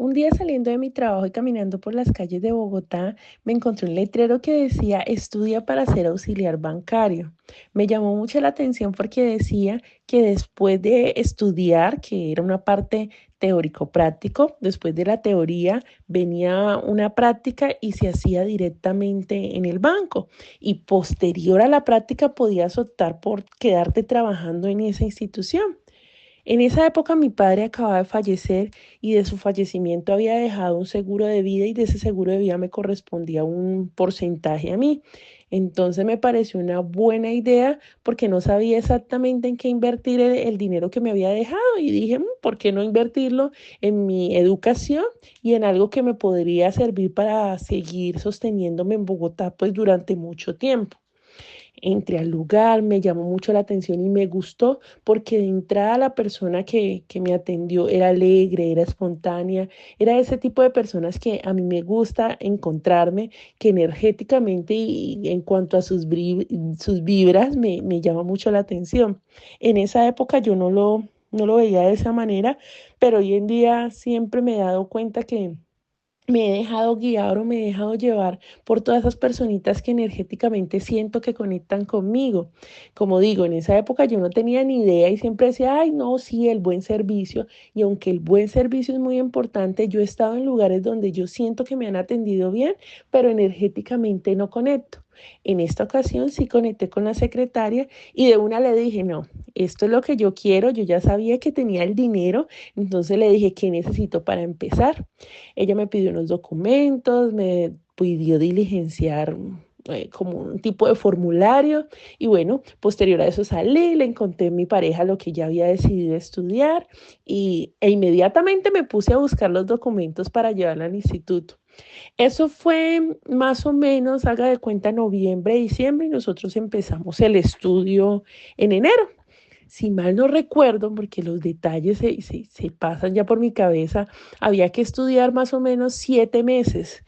Un día saliendo de mi trabajo y caminando por las calles de Bogotá, me encontré un letrero que decía estudia para ser auxiliar bancario. Me llamó mucho la atención porque decía que después de estudiar, que era una parte teórico-práctico, después de la teoría venía una práctica y se hacía directamente en el banco. Y posterior a la práctica podías optar por quedarte trabajando en esa institución. En esa época mi padre acababa de fallecer y de su fallecimiento había dejado un seguro de vida y de ese seguro de vida me correspondía un porcentaje a mí. Entonces me pareció una buena idea porque no sabía exactamente en qué invertir el dinero que me había dejado y dije, ¿por qué no invertirlo en mi educación y en algo que me podría servir para seguir sosteniéndome en Bogotá pues durante mucho tiempo? Entré al lugar, me llamó mucho la atención y me gustó porque de entrada la persona que me atendió era alegre, era espontánea, era ese tipo de personas que a mí me gusta encontrarme, que energéticamente y en cuanto a sus vibras me llama mucho la atención. En esa época yo no lo veía de esa manera, pero hoy en día siempre me he dado cuenta que me he dejado guiar o me he dejado llevar por todas esas personitas que energéticamente siento que conectan conmigo. Como digo, en esa época yo no tenía ni idea y siempre decía, ay, no, sí, el buen servicio. Y aunque el buen servicio es muy importante, yo he estado en lugares donde yo siento que me han atendido bien, pero energéticamente no conecto. En esta ocasión sí conecté con la secretaria y de una le dije, no, esto es lo que yo quiero, yo ya sabía que tenía el dinero, entonces le dije, ¿qué necesito para empezar? Ella me pidió unos documentos, me pidió diligenciar como un tipo de formulario y bueno, posterior a eso salí, le conté a mi pareja lo que ya había decidido estudiar e inmediatamente me puse a buscar los documentos para llevarla al instituto. Eso fue más o menos, haga de cuenta, noviembre, diciembre y nosotros empezamos el estudio en enero. Si mal no recuerdo, porque los detalles se pasan ya por mi cabeza, había que estudiar más o menos 7 meses,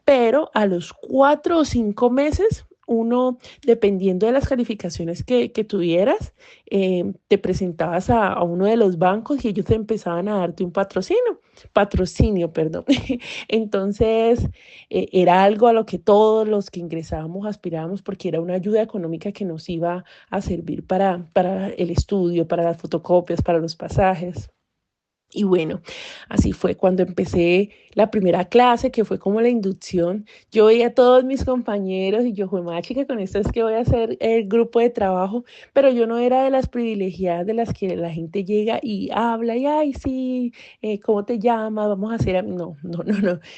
pero a los 4 o 5 meses, uno, dependiendo de las calificaciones que tuvieras, te presentabas a uno de los bancos y ellos empezaban a darte un patrocinio, perdón. Entonces, era algo a lo que todos los que ingresábamos aspirábamos porque era una ayuda económica que nos iba a servir para el estudio, para las fotocopias, para los pasajes. Y bueno, así fue cuando empecé la primera clase, que fue como la inducción. Yo veía a todos mis compañeros y yo fue más chica, con esto es que voy a hacer el grupo de trabajo, pero yo no era de las privilegiadas de las que la gente llega y habla y, ay, sí, ¿cómo te llamas? Vamos a hacer, no.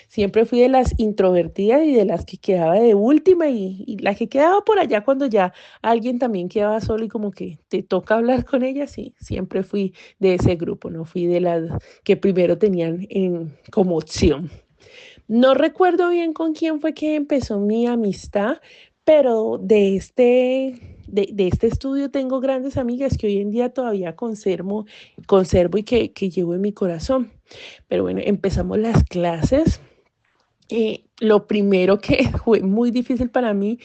Siempre fui de las introvertidas y de las que quedaba de última y la que quedaba por allá cuando ya alguien también quedaba solo y como que te toca hablar con ella, sí, siempre fui de ese grupo, no fui de las que primero tenían como opción. No recuerdo bien con quién fue que empezó mi amistad, pero de este estudio tengo grandes amigas que hoy en día todavía conservo y que llevo en mi corazón. Pero bueno, empezamos las clases. Lo primero que fue muy difícil para mí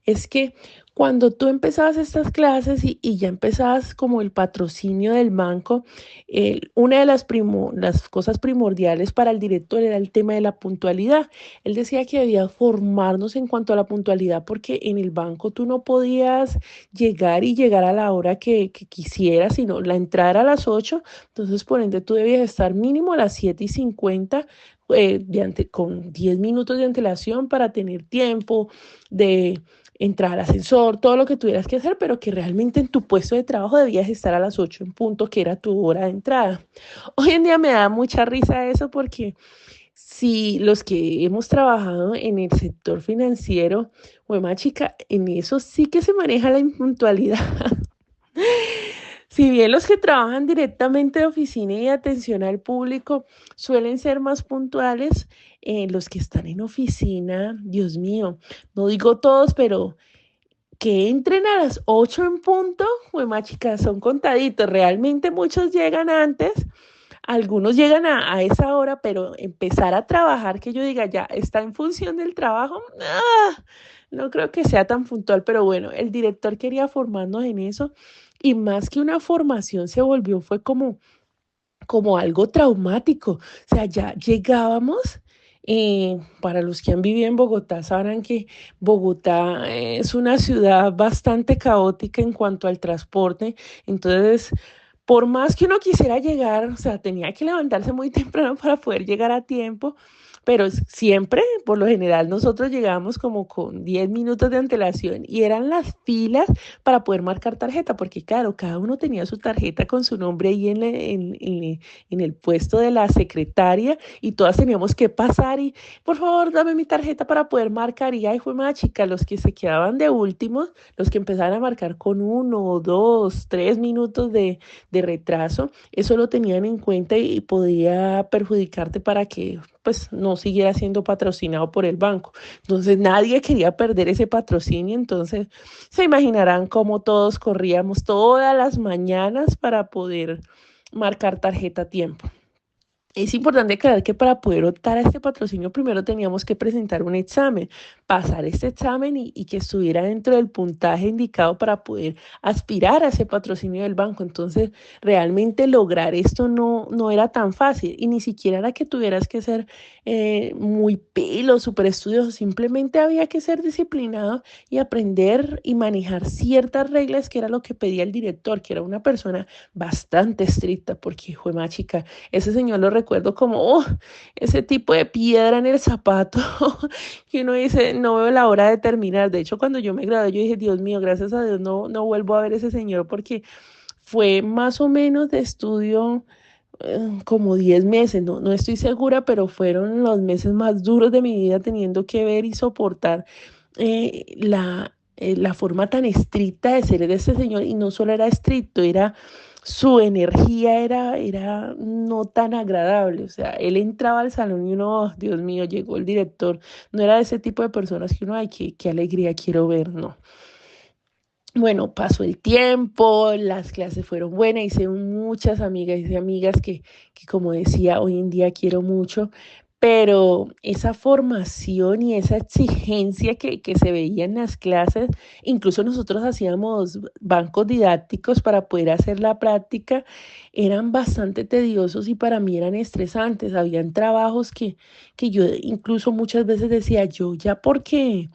es que cuando tú empezabas estas clases y ya empezabas como el patrocinio del banco, una de las cosas primordiales para el director era el tema de la puntualidad. Él decía que debía formarnos en cuanto a la puntualidad porque en el banco tú no podías llegar a la hora que quisieras, sino la entrada era a las 8, entonces por ende tú debías estar mínimo a las 7:50 con 10 minutos de antelación para tener tiempo de entrar al ascensor, todo lo que tuvieras que hacer, pero que realmente en tu puesto de trabajo debías estar a las 8 en punto, que era tu hora de entrada. Hoy en día me da mucha risa eso porque si los que hemos trabajado en el sector financiero, o más chica, en eso sí que se maneja la impuntualidad. Si bien los que trabajan directamente de oficina y de atención al público suelen ser más puntuales, los que están en oficina, Dios mío, no digo todos, pero que entren a las 8 en punto, más chicas, son contaditos. Realmente muchos llegan antes, algunos llegan a esa hora, pero empezar a trabajar, que yo diga, ya está en función del trabajo, no creo que sea tan puntual, pero bueno, el director quería formarnos en eso y más que una formación se volvió, fue como algo traumático. O sea, ya llegábamos, para los que han vivido en Bogotá sabrán que Bogotá es una ciudad bastante caótica en cuanto al transporte. Entonces, por más que uno quisiera llegar, o sea, tenía que levantarse muy temprano para poder llegar a tiempo, pero siempre, por lo general, nosotros llegábamos como con 10 minutos de antelación y eran las filas para poder marcar tarjeta, porque claro, cada uno tenía su tarjeta con su nombre ahí en el puesto de la secretaria y todas teníamos que pasar y, por favor, dame mi tarjeta para poder marcar. Y ay, fue más chica, los que se quedaban de últimos, los que empezaban a marcar con 1, 2, 3 minutos de retraso, eso lo tenían en cuenta y podía perjudicarte para que pues no siguiera siendo patrocinado por el banco. Entonces nadie quería perder ese patrocinio, entonces se imaginarán cómo todos corríamos todas las mañanas para poder marcar tarjeta a tiempo. Es importante aclarar que para poder optar a este patrocinio primero teníamos que presentar un examen, pasar este examen y que estuviera dentro del puntaje indicado para poder aspirar a ese patrocinio del banco. Entonces, realmente lograr esto no era tan fácil y ni siquiera era que tuvieras que ser muy pilo, súper estudioso, simplemente había que ser disciplinado y aprender y manejar ciertas reglas que era lo que pedía el director, que era una persona bastante estricta, porque, hijo de más chica, ese señor lo recuerdo como ese tipo de piedra en el zapato que uno dice, no veo la hora de terminar. De hecho, cuando yo me gradué, yo dije, Dios mío, gracias a Dios, no vuelvo a ver ese señor porque fue más o menos de estudio como 10 meses, no estoy segura, pero fueron los meses más duros de mi vida teniendo que ver y soportar la forma tan estricta de ser de este señor. Y no solo era estricto, era su energía era no tan agradable. O sea, él entraba al salón y uno, oh, Dios mío, llegó el director. No era de ese tipo de personas que uno, ay, qué alegría quiero ver, no. Bueno, pasó el tiempo, las clases fueron buenas, hice amigas que como decía, hoy en día quiero mucho, pero esa formación y esa exigencia que se veía en las clases, incluso nosotros hacíamos bancos didácticos para poder hacer la práctica, eran bastante tediosos y para mí eran estresantes. Habían trabajos que yo incluso muchas veces decía, yo ya porque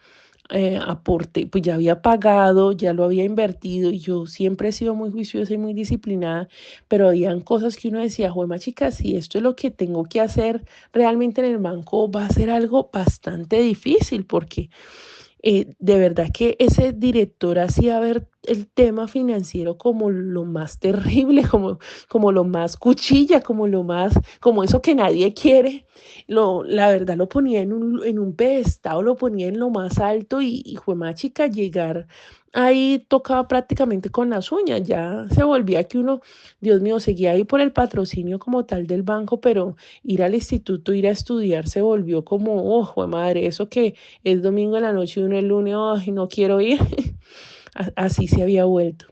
aporte, pues ya había pagado, ya lo había invertido y yo siempre he sido muy juiciosa y muy disciplinada, pero habían cosas que uno decía, juema chica, si esto es lo que tengo que hacer realmente en el banco, va a ser algo bastante difícil porque de verdad que ese director hacía ver el tema financiero como lo más terrible, como lo más cuchilla, como lo más, como eso que nadie quiere. La verdad lo ponía en un pedestal, lo ponía en lo más alto y fue más chica llegar. Ahí tocaba prácticamente con las uñas, ya se volvía que uno, Dios mío, seguía ahí por el patrocinio como tal del banco, pero ir al instituto, ir a estudiar se volvió como, oh, jue madre, eso que es domingo en la noche y uno el lunes, ay, no quiero ir. Así se había vuelto.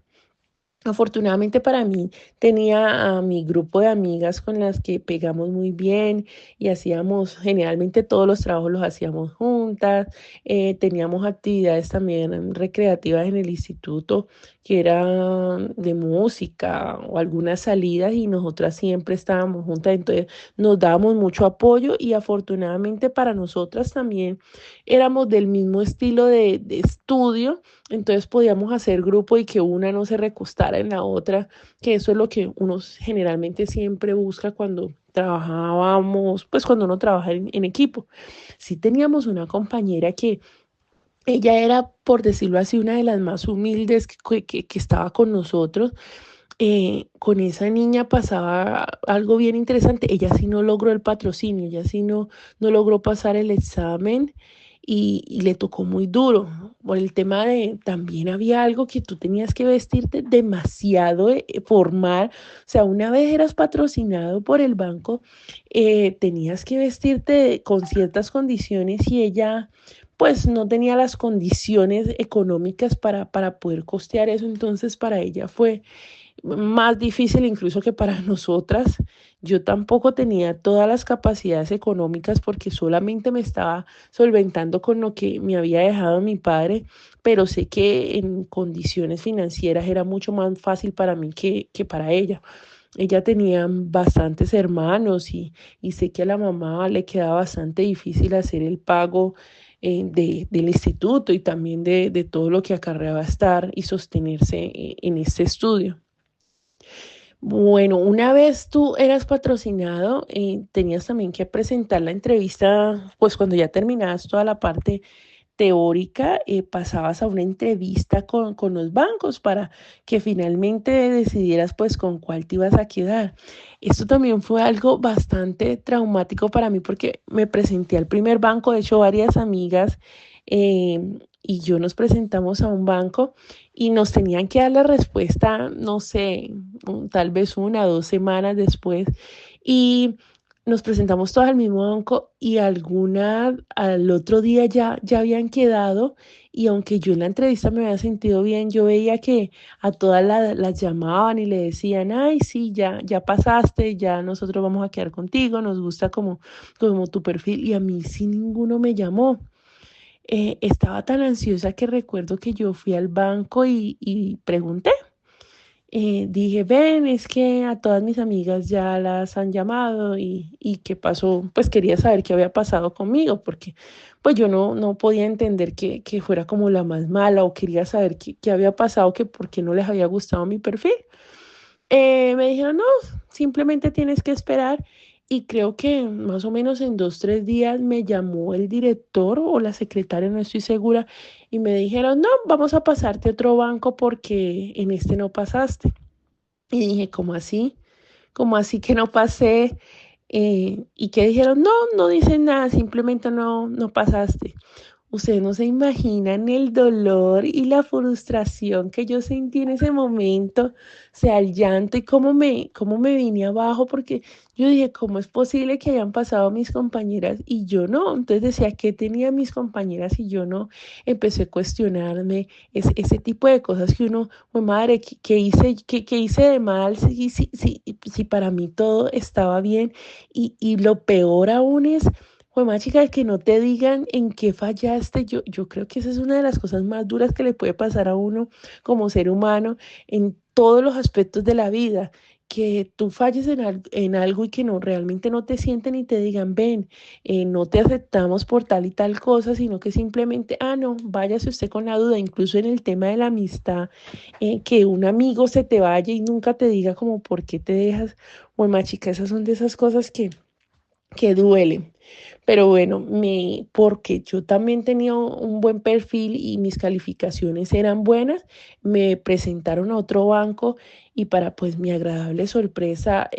Afortunadamente para mí tenía a mi grupo de amigas con las que pegamos muy bien y hacíamos, generalmente todos los trabajos los hacíamos juntas, teníamos actividades también recreativas en el instituto que eran de música o algunas salidas y nosotras siempre estábamos juntas, entonces nos dábamos mucho apoyo y afortunadamente para nosotras también éramos del mismo estilo de estudio, entonces podíamos hacer grupo y que una no se recostara en la otra, que eso es lo que uno generalmente siempre busca cuando trabajábamos, pues cuando uno trabaja en equipo. Sí teníamos una compañera que ella era, por decirlo así, una de las más humildes que estaba con nosotros. Con esa niña pasaba algo bien interesante. Ella sí no logró el patrocinio, ella sí no logró pasar el examen y le tocó muy duro, ¿no? Por el tema de, también había algo que tú tenías que vestirte demasiado formal. O sea, una vez eras patrocinado por el banco, tenías que vestirte con ciertas condiciones y ella pues no tenía las condiciones económicas para poder costear eso. Entonces para ella fue más difícil incluso que para nosotras. Yo tampoco tenía todas las capacidades económicas porque solamente me estaba solventando con lo que me había dejado mi padre, pero sé que en condiciones financieras era mucho más fácil para mí que para ella. ella tenía bastantes hermanos y sé que a la mamá le quedaba bastante difícil hacer el pago del instituto y también de todo lo que acarreaba estar y sostenerse en este estudio. Bueno, una vez tú eras patrocinado, tenías también que presentar la entrevista, pues cuando ya terminabas toda la parte teórica, pasabas a una entrevista con los bancos para que finalmente decidieras pues con cuál te ibas a quedar. Esto también fue algo bastante traumático para mí porque me presenté al primer banco, de hecho varias amigas y yo nos presentamos a un banco y nos tenían que dar la respuesta, no sé, tal vez 1 o 2 semanas después. Y nos presentamos todas al mismo banco y algunas al otro día ya habían quedado y aunque yo en la entrevista me había sentido bien, yo veía que a todas las llamaban y le decían, ay, sí, ya pasaste, ya nosotros vamos a quedar contigo, nos gusta como tu perfil y a mí sí ninguno me llamó. Estaba tan ansiosa que recuerdo que yo fui al banco y pregunté. Dije, ven, es que a todas mis amigas ya las han llamado y qué pasó, pues quería saber qué había pasado conmigo, porque pues yo no podía entender que fuera como la más mala o quería saber qué había pasado, que por qué no les había gustado mi perfil. Me dijeron, no, simplemente tienes que esperar. Y creo que más o menos en 2, 3 días me llamó el director o la secretaria, no estoy segura, y me dijeron, no, vamos a pasarte a otro banco porque en este no pasaste. Y dije, ¿cómo así? ¿Cómo así que no pasé? Y que dijeron, no dicen nada, simplemente no pasaste. Ustedes no se imaginan el dolor y la frustración que yo sentí en ese momento, o sea, el llanto y cómo me vine abajo, porque yo dije, ¿cómo es posible que hayan pasado mis compañeras y yo no? Entonces decía, ¿qué tenía mis compañeras y yo no? Empecé a cuestionarme ese tipo de cosas que uno, pues madre, ¿qué hice, qué hice de mal? Si para mí todo estaba bien y lo peor aún es pues más chica, que no te digan en qué fallaste, yo creo que esa es una de las cosas más duras que le puede pasar a uno como ser humano en todos los aspectos de la vida, que tú falles en algo y que no realmente no te sienten y te digan, ven, no te aceptamos por tal y tal cosa, sino que simplemente, no, váyase usted con la duda, incluso en el tema de la amistad, que un amigo se te vaya y nunca te diga como por qué te dejas, pues más chica, esas son de esas cosas que duelen. Pero bueno, porque yo también tenía un buen perfil y mis calificaciones eran buenas, me presentaron a otro banco y para pues mi agradable sorpresa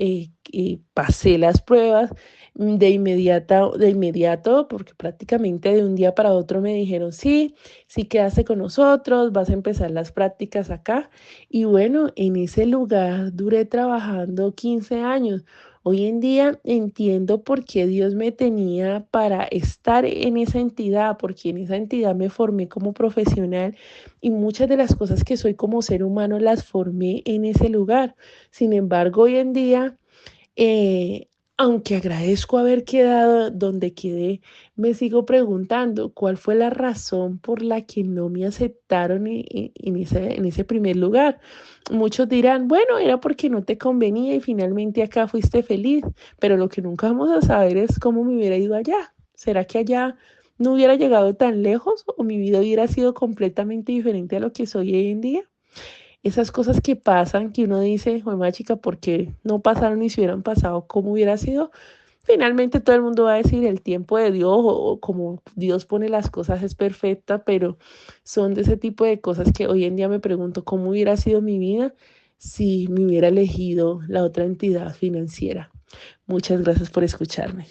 pasé las pruebas de inmediato, porque prácticamente de un día para otro me dijeron, sí, sí quedaste con nosotros, vas a empezar las prácticas acá. Y bueno, en ese lugar duré trabajando 15 años. Hoy en día entiendo por qué Dios me tenía para estar en esa entidad, porque en esa entidad me formé como profesional y muchas de las cosas que soy como ser humano las formé en ese lugar. Sin embargo, hoy en día eh, aunque agradezco haber quedado donde quedé, me sigo preguntando cuál fue la razón por la que no me aceptaron en ese primer lugar. Muchos dirán, bueno, era porque no te convenía y finalmente acá fuiste feliz, pero lo que nunca vamos a saber es cómo me hubiera ido allá. ¿Será que allá no hubiera llegado tan lejos o mi vida hubiera sido completamente diferente a lo que soy hoy en día? Esas cosas que pasan, que uno dice, joder, chica, ¿por qué no pasaron y si hubieran pasado, cómo hubiera sido? Finalmente todo el mundo va a decir el tiempo de Dios o como Dios pone las cosas es perfecta, pero son de ese tipo de cosas que hoy en día me pregunto cómo hubiera sido mi vida si me hubiera elegido la otra entidad financiera. Muchas gracias por escucharme.